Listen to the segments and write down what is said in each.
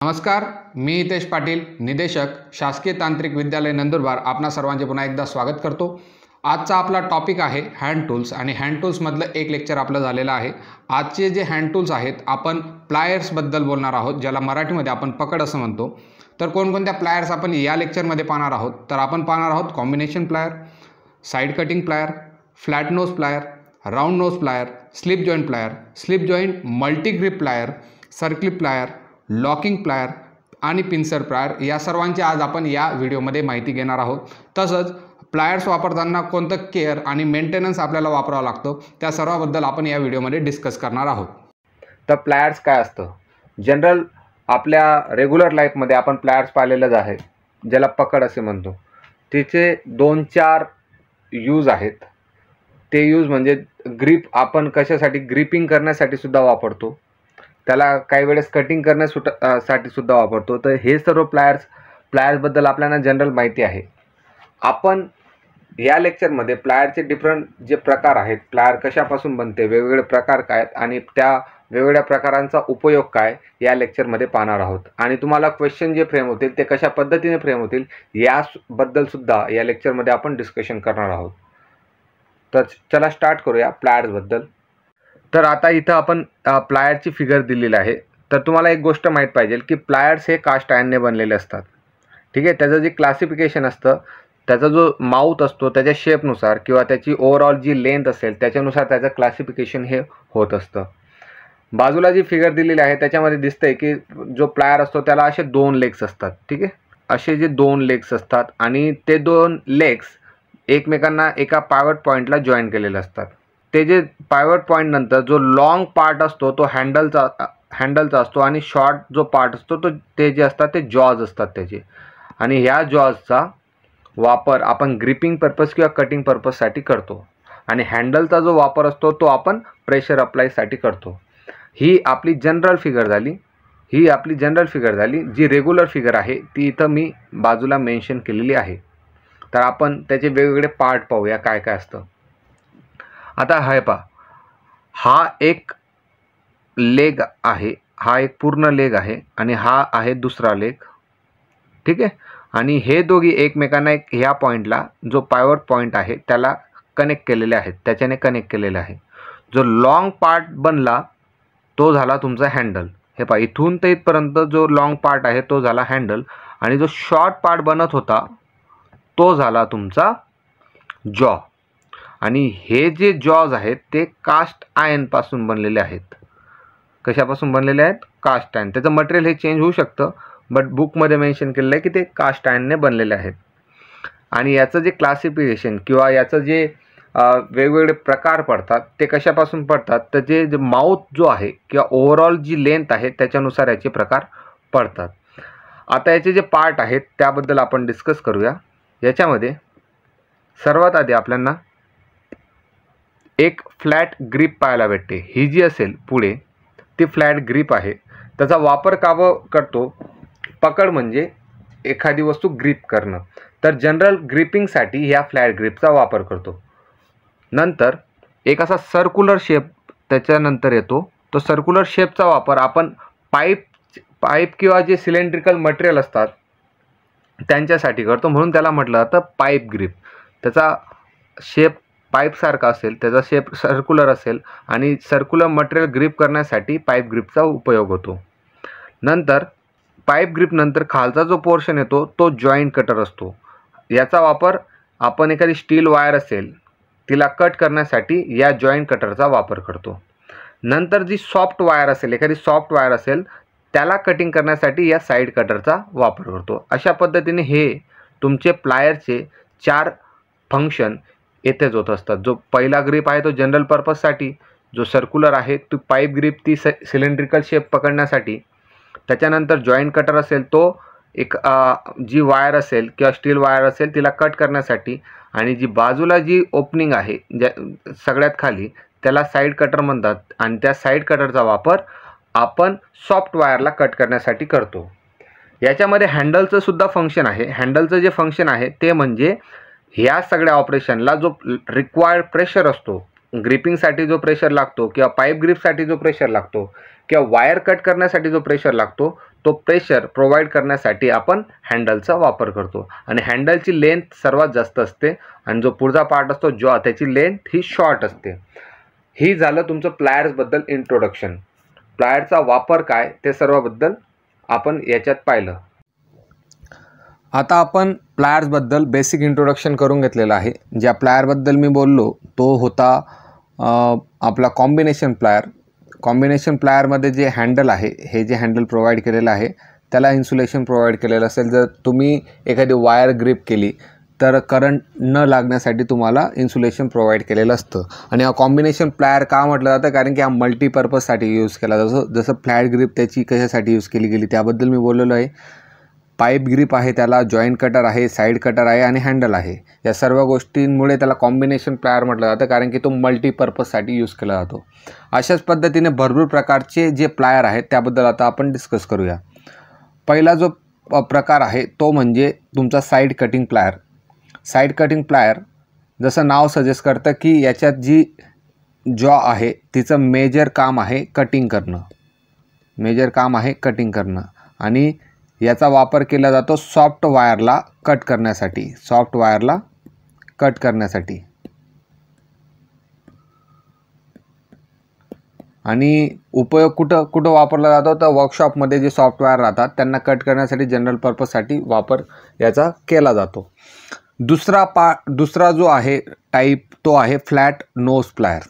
नमस्कार, मी हितेश पाटील, निदेशक, शासकीय तांत्रिक विद्यालय नंदुरबार. आपणा सर्वांचे पुन्हा एकदा स्वागत करतो. आजचा आपला टॉपिक आहे हँड टूल्स आणि हँड टूल्समधलं एक लेक्चर आपलं झालेलं आहे. आजचे जे हँड टूल्स आहेत, आपण प्लायर्सबद्दल बोलणार आहोत, ज्याला मराठीमध्ये आपण पकड असं म्हणतो. तर कोणकोणत्या प्लायर्स आपण या लेक्चरमध्ये पाहणार आहोत? तर आपण पाहणार आहोत combination plier, side cutting plier, flat nose plier, round nose plier, slip joint plier, slip joint multigrip plier, circlip plier, locking plier आणि पिन्सर प्लायर. या सर्वांची आज आपण या व्हिडिओमध्ये माहिती घेणार आहोत. तसंच प्लायर्स वापरताना कोणतं केअर आणि मेंटेनन्स आपल्याला वापरावं लागतं, त्या सर्वाबद्दल आपण या व्हिडिओमध्ये डिस्कस करणार आहोत. तर प्लायर्स काय असतं? जनरल आपल्या रेग्युलर लाईफमध्ये आपण प्लायर्स पाहिलेलंच आहे, ज्याला पकड असे म्हणतो. तिचे 2-4 यूज आहेत. ते यूज म्हणजे ग्रिप, आपण कशासाठी ग्रिपिंग करण्यासाठी सुद्धा वापरतो, त्याला काही वेळेस कटिंग करण्यासाठी सुद्धा वापरतो. तर हे सर्व प्लायर्सबद्दल आपल्याला जनरल माहिती आहे. आपण या लेक्चरमध्ये प्लायरचे डिफरंट जे प्रकार आहेत, प्लायर कशापासून बनते, वेगवेगळे प्रकार काय आहेत आणि त्या वेगवेगळ्या प्रकारांचा उपयोग काय, या लेक्चरमध्ये पाहणार आहोत. आणि तुम्हाला क्वेश्चन जे फ्रेम होतील ते कशा पद्धतीने फ्रेम होतील याबद्दल सुद्धा या लेक्चरमध्ये आपण डिस्कशन करणार आहोत. तर चला स्टार्ट करूया प्लायर्सबद्दल. तर आता इथं आपण प्लायरची फिगर दिलेली आहे. तर तुम्हाला एक गोष्ट माहीत पाहिजे की प्लायर्स हे कास्ट आयर्नने बनलेले असतात. ठीक आहे. त्याचं जे क्लासिफिकेशन असतं, त्याचा जो माउथ असतो त्याच्या शेपनुसार किंवा त्याची ओव्हरऑल जी लेंथ असेल त्याच्यानुसार त्याचं क्लासिफिकेशन हे होत असतं. बाजूला जी फिगर दिलेली आहे त्याच्यामध्ये दिसतंय की जो प्लायर असतो त्याला असे 2 लेग्स असतात. ठीक आहे. असे जे 2 लेग्स असतात आणि ते 2 लेग्स एकमेकांना एका पायवट पॉईंटला जॉईन केलेले असतात. ते जे पायवट पॉईंट नंतर जो लॉंग पार्ट असतो तो हँडलचा असतो आणि शॉर्ट जो पार्ट असतो ते जे असतात ते जॉज असतात त्याचे. आणि ह्या जॉजचा वापर आपण ग्रिपिंग पर्पज किंवा कटिंग पर्पजसाठी करतो. आणि हँडलचा जो वापर असतो तो आपण प्रेशर अप्लायसाठी करतो. ही आपली जनरल फिगर झाली. जी रेग्युलर फिगर आहे ती इथं मी बाजूला मेन्शन केलेली आहे. तर आपण त्याचे वेगवेगळे पार्ट पाहूया काय काय असतं. आता हे पहा, हा एक लेग आहे, हा एक पूर्ण लेग आहे आणि हा आहे दुसरा लेग. ठीक आहे. आणि हे दोघी एकमेकांना ह्या पॉईंटला जो पायवट पॉईंट आहे त्याला कनेक्ट केलेले आहेत, त्याच्याने कनेक्ट केलेले आहे. जो लॉंग पार्ट बनला तो झाला तुमचा हँडल. हे पहा, इथून ते इथपर्यंत जो लॉंग पार्ट आहे तो झाला हँडल आणि जो शॉर्ट पार्ट बनत होता तो झाला तुमचा जॉ. आणि हे जे जॉज आहेत ते कास्ट आयर्नपासून बनलेले आहेत. कशापासून बनलेले आहेत? Cast iron. त्याचं मटेरियल हे चेंज होऊ शकतं, बट बुकमध्ये मेन्शन केलेलं आहे की ते कास्ट आयर्नने बनलेले आहेत. आणि याचं जे क्लासिफिकेशन किंवा याचं जे वेगवेगळे प्रकार पडतात ते कशापासून पडतात, तर जे माउथ जो आहे किंवा ओव्हरऑल जी लेंथ आहे त्याच्यानुसार याचे प्रकार पडतात. आता याचे जे पार्ट आहेत त्याबद्दल आपण डिस्कस करूया. याच्यामध्ये सर्वात आधी आपल्याला एक फ्लॅट ग्रिप पाहायला भेटते. ही जी असेल पुढे ती फ्लॅट ग्रिप आहे. त्याचा वापर का करतो? पकड म्हणजे एखादी वस्तू ग्रिप करणं. तर जनरल ग्रिपिंगसाठी ह्या फ्लॅट ग्रिपचा वापर करतो. नंतर एक असा सर्क्युलर शेप त्याच्यानंतर येतो. तो सर्क्युलर शेपचा वापर आपण पाईप किंवा जे सिलेंड्रिकल मटेरियल असतात त्यांच्यासाठी करतो, म्हणून त्याला म्हटलं जातं पाईप ग्रिप. त्याचा शेप पाईपसारखा असेल, त्याचा शेप सर्क्युलर असेल आणि सर्क्युलर मटेरियल ग्रिप करण्यासाठी पाईप ग्रिपचा उपयोग होतो. नंतर पाईप ग्रिप नंतर खालचा जो पोर्शन येतो तो जॉईंट कटर असतो. याचा वापर आपण एखादी स्टील वायर असेल तिला कट करण्यासाठी या जॉईंट कटरचा वापर करतो. नंतर जी एखादी सॉफ्ट वायर असेल त्याला कटिंग करण्यासाठी या साईड कटरचा वापर करतो. अशा पद्धतीने हे तुमचे प्लायरचे 4 फंक्शन येथेच होत असतात. जो पहिला ग्रिप आहे तो जनरल पर्पजसाठी, जो सर्क्युलर आहे तो पाईप ग्रिप ती सिलेंड्रिकल शेप पकडण्यासाठी, त्याच्यानंतर जॉईंट कटर असेल तो एक जी वायर असेल किंवा स्टील वायर असेल तिला कट करण्यासाठी, आणि जी बाजूला जी ओपनिंग आहे सगळ्यात खाली त्याला साईड कटर म्हणतात. आणि त्या साईड कटरचा वापर आपण सॉफ्ट वायरला कट करण्यासाठी करतो. याच्यामध्ये हँडलचं सुद्धा फंक्शन आहे. हँडलचं जे फंक्शन आहे ते म्हणजे ह्या सगळ्या ऑपरेशनला जो रिक्वायर्ड प्रेशर असतो ग्रिपिंगसाठी जो प्रेशर लागतो किंवा पाईप ग्रिपसाठी जो प्रेशर लागतो किंवा वायर कट करण्यासाठी जो प्रेशर लागतो तो प्रेशर प्रोव्हाइड करण्यासाठी आपण हँडलचा वापर करतो. आणि हँडलची लेंथ सर्वात जास्त असते आणि जो पुढचा पार्ट असतो जॉ त्याची लेंथ ही शॉर्ट असते. ही झालं तुमचं प्लायर्सबद्दल इंट्रोडक्शन. प्लायरचा वापर काय ते सर्वबद्दल आपण याच्यात पाहिलं. आता आपण प्लायर्सबद्दल बेसिक इंट्रोडक्शन करून घेतलेलं आहे. ज्या प्लायरबद्दल मी बोललो तो होता आपला कॉम्बिनेशन प्लायर. कॉम्बिनेशन प्लायरमध्ये जे हँडल आहे हे जे हँडल प्रोव्हाइड केलेलं आहे त्याला इन्सुलेशन प्रोव्हाइड केलेलं असेल. जर तुम्ही एखादी वायर ग्रिप केली तर करंट न लागण्यासाठी तुम्हाला इन्सुलेशन प्रोव्हाइड केलेलं असतं. आणि हा कॉम्बिनेशन प्लायर का म्हटलं जातं कारण की हा मल्टीपर्पजसाठी यूज केला जातो. जसं फ्लॅट ग्रिप त्याची कशासाठी यूज केली गेली त्याबद्दल मी बोललेलो आहे. पाईप ग्रिप आहे, त्याला जॉईंट कटर आहे, साईड कटर आहे आणि हँडल आहे. या सर्व गोष्टींमुळे त्याला कॉम्बिनेशन प्लायर म्हटलं जातं कारण की तो मल्टीपर्पजसाठी यूज केला जातो. अशाच पद्धतीने भरपूर प्रकारचे जे प्लायर आहेत त्याबद्दल आता आपण डिस्कस करूया. पहिला जो प्रकार आहे तो म्हणजे तुमचा side cutting plier. Side cutting plier जसं नाव सजेस्ट करतं की याच्यात जी जॉ आहे तिचं मेजर काम आहे कटिंग करणं. मेजर काम आहे कटिंग करणं आणि याचा वापर केला जातो सॉफ्ट वायरला कट करण्यासाठी. सॉफ्ट वायरला कट करण्यासाठी आणि उपयोग कुठं वापरला जातो तर वर्कशॉपमध्ये जे सॉफ्ट वायर राहतात त्यांना कट करण्यासाठी जनरल पर्पजसाठी वापर याचा केला जातो. दुसरा जो आहे टाईप तो आहे फ्लॅट नोज प्लायर.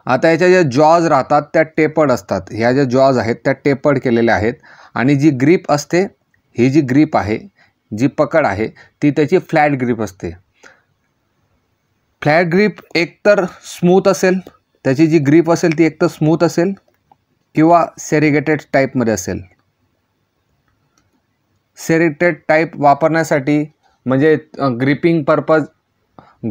आता याच्या ज्या जॉज राहतात त्या टेपर्ड असतात. ह्या ज्या जॉज आहेत त्या टेपर्ड केलेल्या आहेत आणि जी ग्रीप असते ही जी ग्रीप आहे जी पकड आहे ती त्याची फ्लॅट ग्रीप असते. फ्लॅट ग्रीप एकतर स्मूथ असेल, त्याची जी ग्रीप असेल ती एकतर स्मूथ असेल किंवा सेरिगेटेड टाईपमध्ये असेल. सेरिगेटेड टाईप वापरण्यासाठी म्हणजे ग्रिपिंग पर्पज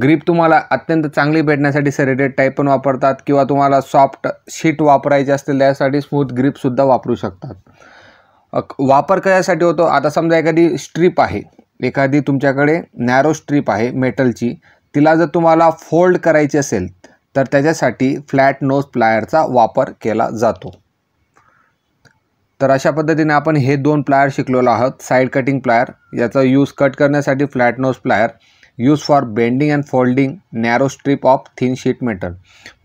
ग्रीप तुम्हाला अत्यंत चांगली भेटण्यासाठी सेरिगेटेड टाईप पण वापरतात किंवा तुम्हाला सॉफ्ट शीट वापरायची असतील त्यासाठी स्मूथ ग्रिपसुद्धा वापरू शकतात. वापर कशासाठी होतो आता समजा एखादी स्ट्रीप आहे, एखादी तुमच्याकडे नॅरो स्ट्रीप आहे मेटलची, तिला जर तुम्हाला फोल्ड करायची असेल तर त्याच्यासाठी फ्लॅट नोज प्लायरचा वापर केला जातो. तर अशा पद्धतीने आपण हे दोन प्लायर शिकलेलो आहोत. साईड कटिंग प्लायर याचा यूज कट करण्यासाठी, flat nose plier use for bending and folding narrow strip of thin sheet metal.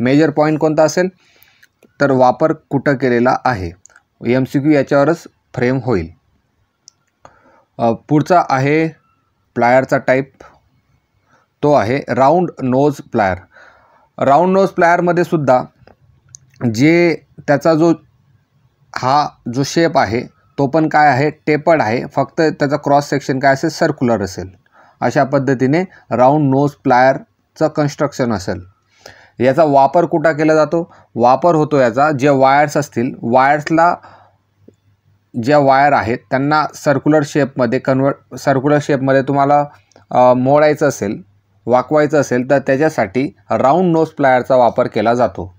Major point कोणता असेल तर वापर कुठं केलेला आहे. MCQ याच्यावरच फ्रेम होईल. पुढचा आहे प्लायरचा टाईप तो आहे round nose plier. Round nose प्लायरमध्ये सुद्धा जे त्याचा जो शेप आहे तो पण काय आहे टेपर्ड आहे, फक्त त्याचा क्रॉस सेक्शन काय असेल सर्क्युलर असेल. अशा पद्धतीने राऊंड नोज प्लायरचं कन्स्ट्रक्शन असेल. याचा वापर कुठं केला जातो, वापर होतो याचा जे वायर्स असतील, वायर्सला ज्या वायर आहेत त्यांना सर्क्युलर शेपमध्ये तुम्हाला मोडायचं असेल, वाकवायचं असेल तर त्याच्यासाठी राऊंड नोज प्लायरचा वापर केला जातो.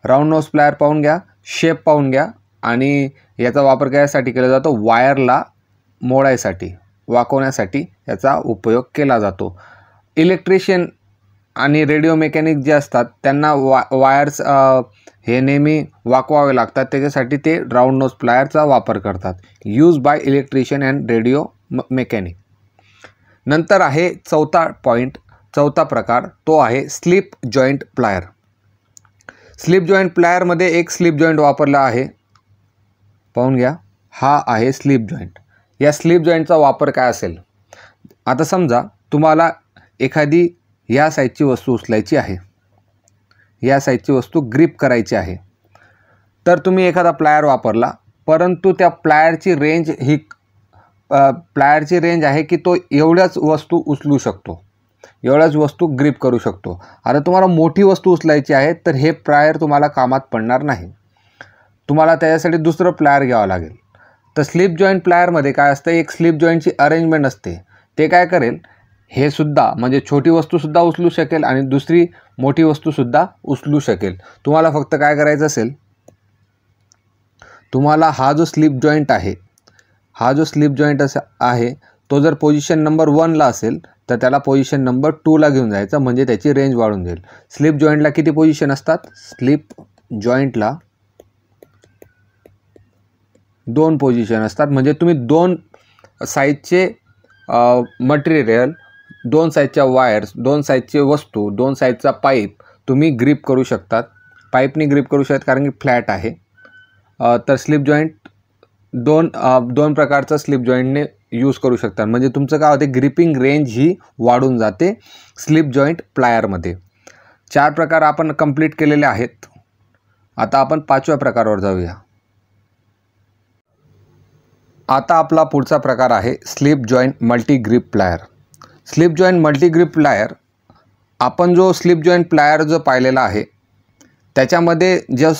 राऊंड नोज प्लायर पाहून घ्या, शेप पाहून घ्या आणि याचा वापर कशासाठी केला जातो, वायरला मोडायसाठी, वाकवण्यासाठी याचा उपयोग केला जातो. इलेक्ट्रिशियन आणि रेडिओ मेकॅनिक जे असतात त्यांना वायर्स हे नेहमी वाकवावे लागतात, त्याच्यासाठी ते राऊंड नोज प्लायरचा वापर करतात. Use by electrician and radio mechanic. नंतर आहे चौथा प्रकार तो आहे slip joint plier. Slip joint प्लायरमध्ये एक स्लिप जॉईंट वापरला आहे, पाहून घ्या, हा आहे स्लिप जॉईंट. या स्लिप जॉईंटचा वापर काय असेल, आता समजा तुम्हाला एखादी या साईजची वस्तू उचलायची आहे, या साईजची वस्तू ग्रिप करायची आहे, तर तुम्ही एखादा प्लायर वापरला, परंतु त्या प्लायरची रेंज आहे की तो एवढ्याच वस्तू उचलू शकतो, एवढ्याच वस्तू ग्रिप करू शकतो. आता तुम्हाला मोठी वस्तू उचलायची आहे तर हे प्लायर तुम्हाला कामात पडणार नाही, तुम्हाला त्याच्यासाठी दुसरं प्लायर घ्यावं लागेल. तर स्लिप जॉईंट प्लायरमध्ये काय असतं, एक स्लिप जॉईंटची अरेंजमेंट असते. ते काय करेल, हे सुद्धा म्हणजे छोटी वस्तूसुद्धा उचलू शकेल आणि दुसरी मोठी वस्तूसुद्धा उचलू शकेल. तुम्हाला फक्त काय करायचं असेल, तुम्हाला हा जो स्लिप जॉईंट आहे, हा जो स्लिप जॉईंट आहे तो जर पोझिशन नंबर 1ला असेल तर त्याला पोझिशन नंबर 2ला घेऊन जायचं, म्हणजे त्याची रेंज वाढून जाईल. स्लिप जॉईंटला किती पोझिशन असतात? स्लिप जॉईंटला 2 पोझिशन असतात. म्हणजे तुम्ही 2 साईजचे मटेरियल, 2 साईजच्या वायर्स, 2 साईजचे वस्तू, 2 साईजचा पाईप तुम्ही ग्रिप करू शकतात. पाईपनी ग्रिप करू शकतात कारण की फ्लॅट आहे. तर स्लिप जॉईंट दोन प्रकारचं स्लिप जॉईंटने यूज करू शकतात. म्हणजे तुमचं काय होते, ग्रिपिंग रेंज ही वाढून जाते स्लिप जॉईंट प्लायरमध्ये. 4 प्रकार आपण कंप्लीट केलेले आहेत. आता आपण 5व्या प्रकारावर जाऊया. आता आपला पुढचा प्रकार आहे slip joint multi grip plier. Slip joint multi grip plier, आपण जो स्लिप जॉईंट प्लायर जो पाहिलेला आहे त्याच्यामध्ये जो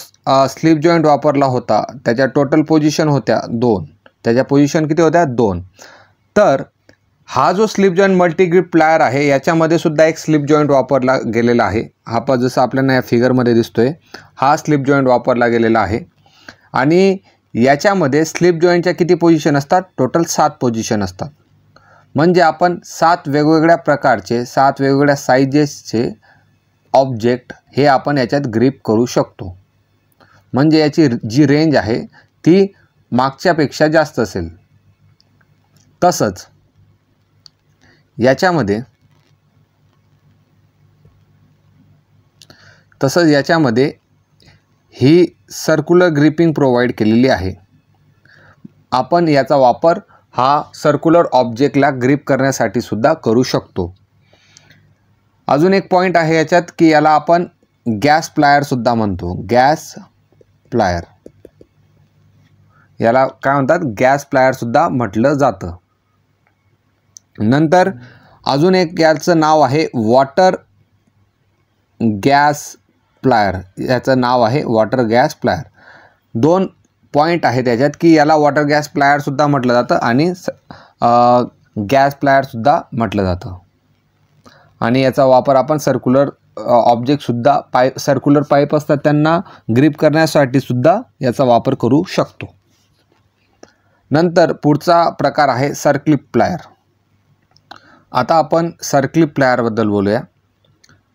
स्लिप जॉईंट वापरला होता त्याच्या टोटल पोझिशन होत्या 2. त्याच्या पोझिशन किती होत्या? 2. तर हा जो slip joint multi grip plier आहे याच्यामध्ये सुद्धा एक स्लिप जॉईंट वापरला गेलेला आहे. हा पण जसं आपल्याला या फिगरमध्ये दिसतोय, हा स्लिप जॉईंट वापरला गेलेला आहे. आणि याच्यामध्ये स्लिप जॉईंटच्या किती पोझिशन असतात? टोटल 7 पोझिशन असतात. म्हणजे आपण 7 वेगवेगळ्या प्रकारचे, 7 वेगवेगळ्या साइजेसचे ऑब्जेक्ट हे आपण याच्यात ग्रिप करू शकतो. म्हणजे याची जी रेंज आहे ती मागच्यापेक्षा जास्त असेल. तसंच याच्यामध्ये ही सर्क्युलर ग्रिपिंग प्रोव्हाइड केलेली आहे. आपण याचा वापर हा सर्क्युलर ऑब्जेक्टला ग्रिप करण्यासाठी सुद्धा करू शकतो. अजून एक पॉईंट आहे याच्यात की याला आपण गॅस प्लायर सुद्धा म्हणतो. गॅस प्लायर, याला काय म्हणतात? गॅस प्लायर सुद्धा म्हटलं जातं. नंतर अजून एक याचं नाव आहे वॉटर गॅस प्लायर. याचं नाव आहे वॉटर गॅस प्लायर. 2 पॉईंट आहे त्याच्यात की याला वॉटर गॅस प्लायर सुद्धा म्हटलं जातं आणि गॅस प्लायर सुद्धा म्हटलं जातं. आणि याचा वापर आपण सर्क्युलर ऑब्जेक्टसुद्धा सर्क्युलर पाईप असतात त्यांना ग्रिप करण्यासाठी सुद्धा याचा वापर करू शकतो. नंतर पुढचा प्रकार आहे सर्क्लिप प्लायर. आता आपण सर्क्लिप प्लायरबद्दल बोलूया.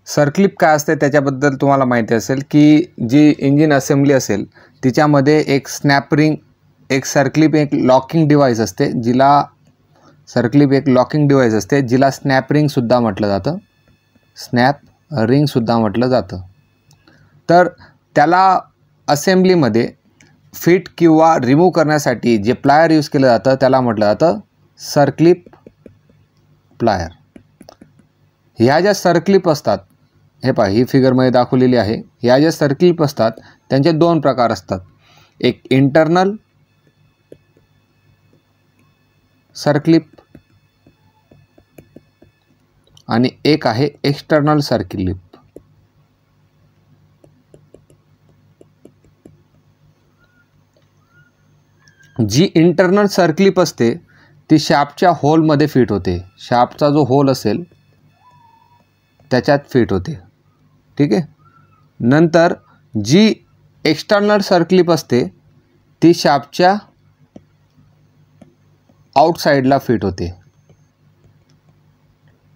सर्क्लिप काय असते त्याच्याबद्दल तुम्हाला माहिती असेल की जी इंजिन असेंब्ली असेल तिच्यामध्ये एक स्नॅपरिंग, एक सर्क्लिप, एक लॉकिंग डिव्हाइस असते, जिला सर्क्लिप एक लॉकिंग डिव्हाइस असते जिला स्नॅप रिंगसुद्धा म्हटलं जातं. स्नॅप रिंगसुद्धा म्हटलं जातं. तर त्याला असेंब्लीमध्ये फिट किंवा रिमूव्ह करण्यासाठी जे प्लायर यूज केलं जातं त्याला म्हटलं जातं सर्क्लिप प्लायर. ह्या ज्या सर्क्लिप असतात, हे पहा ही फिगरमध्ये दाखवलेली आहे, ह्या ज्या सर्क्लिप असतात त्यांचे 2 प्रकार असतात. एक इंटरनल सर्क्लिप आणि एक आहे एक्सटर्नल सर्क्लिप. जी इंटरनल सर्क्लिप असते ती शाफ्टच्या होलमध्ये फिट होते. शाफ्टचा जो होल असेल त्याच्यात फिट होते. ठीक आहे. नंतर जी एक्सटर्नल सर्क्लिप असते ती शाफ्टच्या आउटसाइडला फिट होते.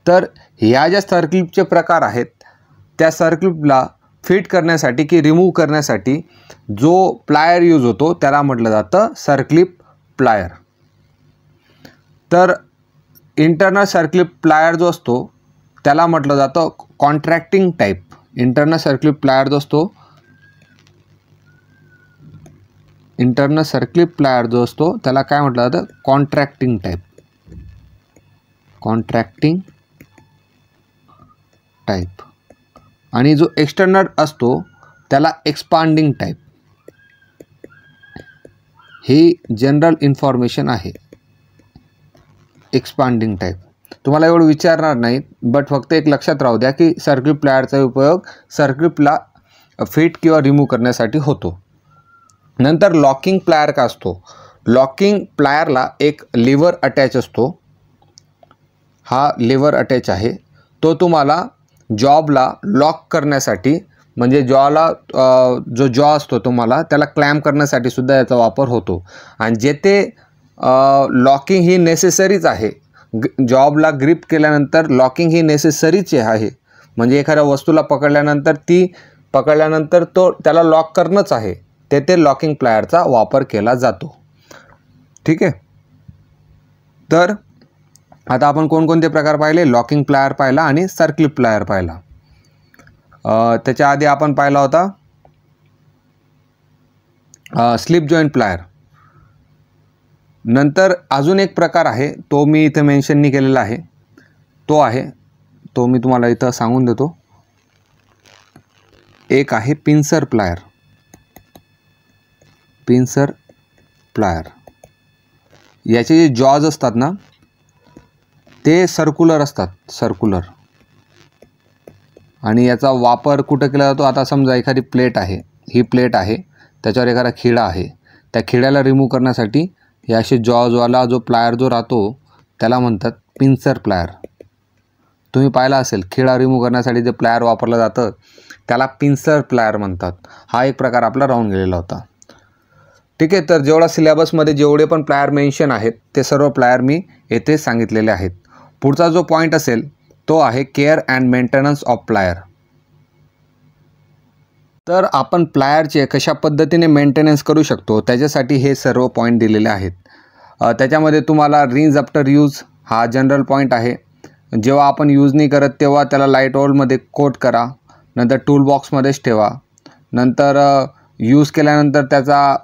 तर ह्या ज्या सर्क्लिपचे प्रकार आहेत त्या सर्क्लिपला फिट करण्यासाठी की रिमूव्ह करण्यासाठी जो प्लायर यूज होतो त्याला म्हटलं जातं सर्क्लिप प्लायर. तर इंटरनल सर्क्लिप प्लायर जो असतो त्याला म्हटलं जातं कॉन्ट्रॅक्टिंग टाईप. इंटरनल सर्क्लिप प्लायर जो असतो, इंटरनल सर्क्लिप प्लायर जो असतो त्याला काय म्हटलं जातं? Contracting type. Contracting type. आणि जो एक्सटर्नल असतो त्याला एक्सपांडिंग टाईप. ही जनरल इन्फॉर्मेशन आहे. एक्सपांडिंग टाईप तुम्हाला एवढं विचारणार नाहीत, बट फक्त एक लक्षात राहू द्या की सर्क्लिप प्लायरचा उपयोग सर्क्लिपला फिट किंवा रिमूव्ह करण्यासाठी होतो. नंतर लॉकिंग प्लायर का असतो? लॉकिंग प्लायरला एक लिव्हर अटॅच असतो. हा लिव्हर अटॅच आहे, तो तुम्हाला जॉबला लॉक करण्यासाठी, म्हणजे जॉला जो जॉ असतो तुम्हाला त्याला क्लॅम्प करण्यासाठी सुद्धा याचा वापर होतो. आणि जेथे लॉकिंग ही नेसेसरीच आहे जॉबला ग्रिप केल्यानंतर लॉकिंग ही नेसेसरीच आहे. म्हणजे एखाद्या वस्तूला पकडल्यानंतर तो त्याला लॉक करणंच आहे, तेथे लॉकिंग प्लायरचा वापर केला जातो. ठीक आहे. तर आता आपण कोणकोणते प्रकार पाहिले? लॉकिंग प्लायर पाहिला आणि सर्कल प्लायर पाहिला. त्याच्या आधी आपण पाहिला होता स्लिप जॉईंट प्लायर. नंतर अजून एक प्रकार आहे, तो मी इथे मेन्शन नाही केलेला आहे, तो मी तुम्हाला इथं सांगून देतो. एक आहे पिन्सर प्लायर. याचे जे जॉज असतात ना ते सर्क्युलर असतात, आणि याचा वापर कुठं केला जातो? आता समजा एखादी प्लेट आहे, ही प्लेट आहे, त्याच्यावर एखादा खिळा आहे, त्या खिळ्याला रिमूव्ह करण्यासाठी हे असे जॉजवाला जो प्लायर जो राहतो त्याला म्हणतात पिन्सर प्लायर. तुम्ही पाहिला असेल, खिळा रिमूव्ह करण्यासाठी जे प्लायर वापरलं जातं त्याला पिन्सर प्लायर म्हणतात. हा एक प्रकार आपला राहून गेलेला होता. ठीक आहे. तर जेवढा सिलेबसमध्ये जेवढे पण प्लायर मेन्शन आहेत ते सर्व प्लायर मी येथे सांगितलेले आहेत. पुढचा जो पॉईंट असेल तो आहे care and maintenance of plier. तर आपण प्लायरचे कशा पद्धतीने मेंटेनन्स करू शकतो त्याच्यासाठी हे सर्व पॉईंट दिलेले आहेत. त्याच्यामध्ये तुम्हाला रिन्स आफ्टर यूज हा जनरल पॉईंट आहे. जेव्हा आपण यूज नाही करत तेव्हा त्याला लाईट ऑइलमध्ये कोट करा, नंतर टूल बॉक्समध्येच ठेवा. नंतर यूज केल्यानंतर त्याचा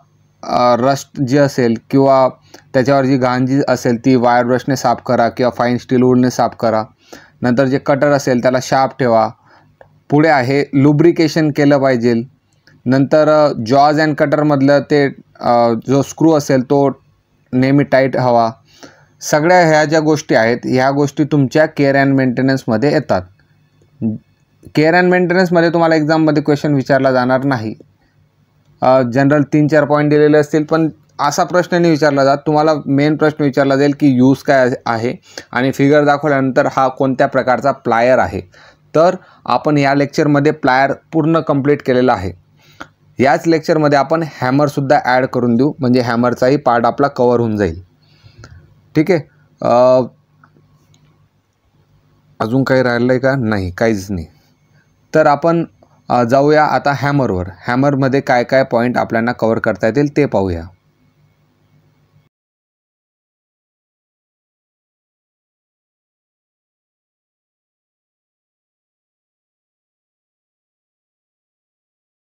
रस्ट जी असेल किंवा त्याच्यावर जी घाण जी असेल ती वायर ब्रशने साफ करा किंवा फाईन स्टील वूलने साफ करा. नंतर जे कटर असेल त्याला शार्प ठेवा. पुढे आहे लुब्रिकेशन केलं पाहिजे. नंतर जॉज अँड कटरमधलं ते जो स्क्रू असेल तो नेहमी टाईट हवा. सगळ्या ह्या ज्या गोष्टी आहेत ह्या गोष्टी तुमच्या केअर अँड मेंटेनन्समध्ये येतात. केअर अँड मेंटेनन्समध्ये तुम्हाला एक्झाममध्ये क्वेश्चन विचारला जाणार नाही. जनरल 3-4 पॉईंट दिलेले असतील, पण असा प्रश्न नाही विचारला जात. तुम्हाला मेन प्रश्न विचारला जाईल की यूज काय आहे आणि फिगर दाखवल्यानंतर हा कोणत्या प्रकारचा प्लायर आहे. तर आपण या लेक्चरमध्ये प्लायर पूर्ण कंप्लीट केलेला आहे. याच लेक्चरमध्ये आपण हॅमरसुद्धा ॲड करून देऊ, म्हणजे हॅमरचाही पार्ट आपला कवर होऊन जाईल. ठीक आहे. अजून काही राहिलं आहे का? नाही, काहीच नाही. तर आपण जाऊया आता हॅमरवर. हॅमरमध्ये काय काय पॉईंट आपल्याला कवर करता येतील ते पाहूया.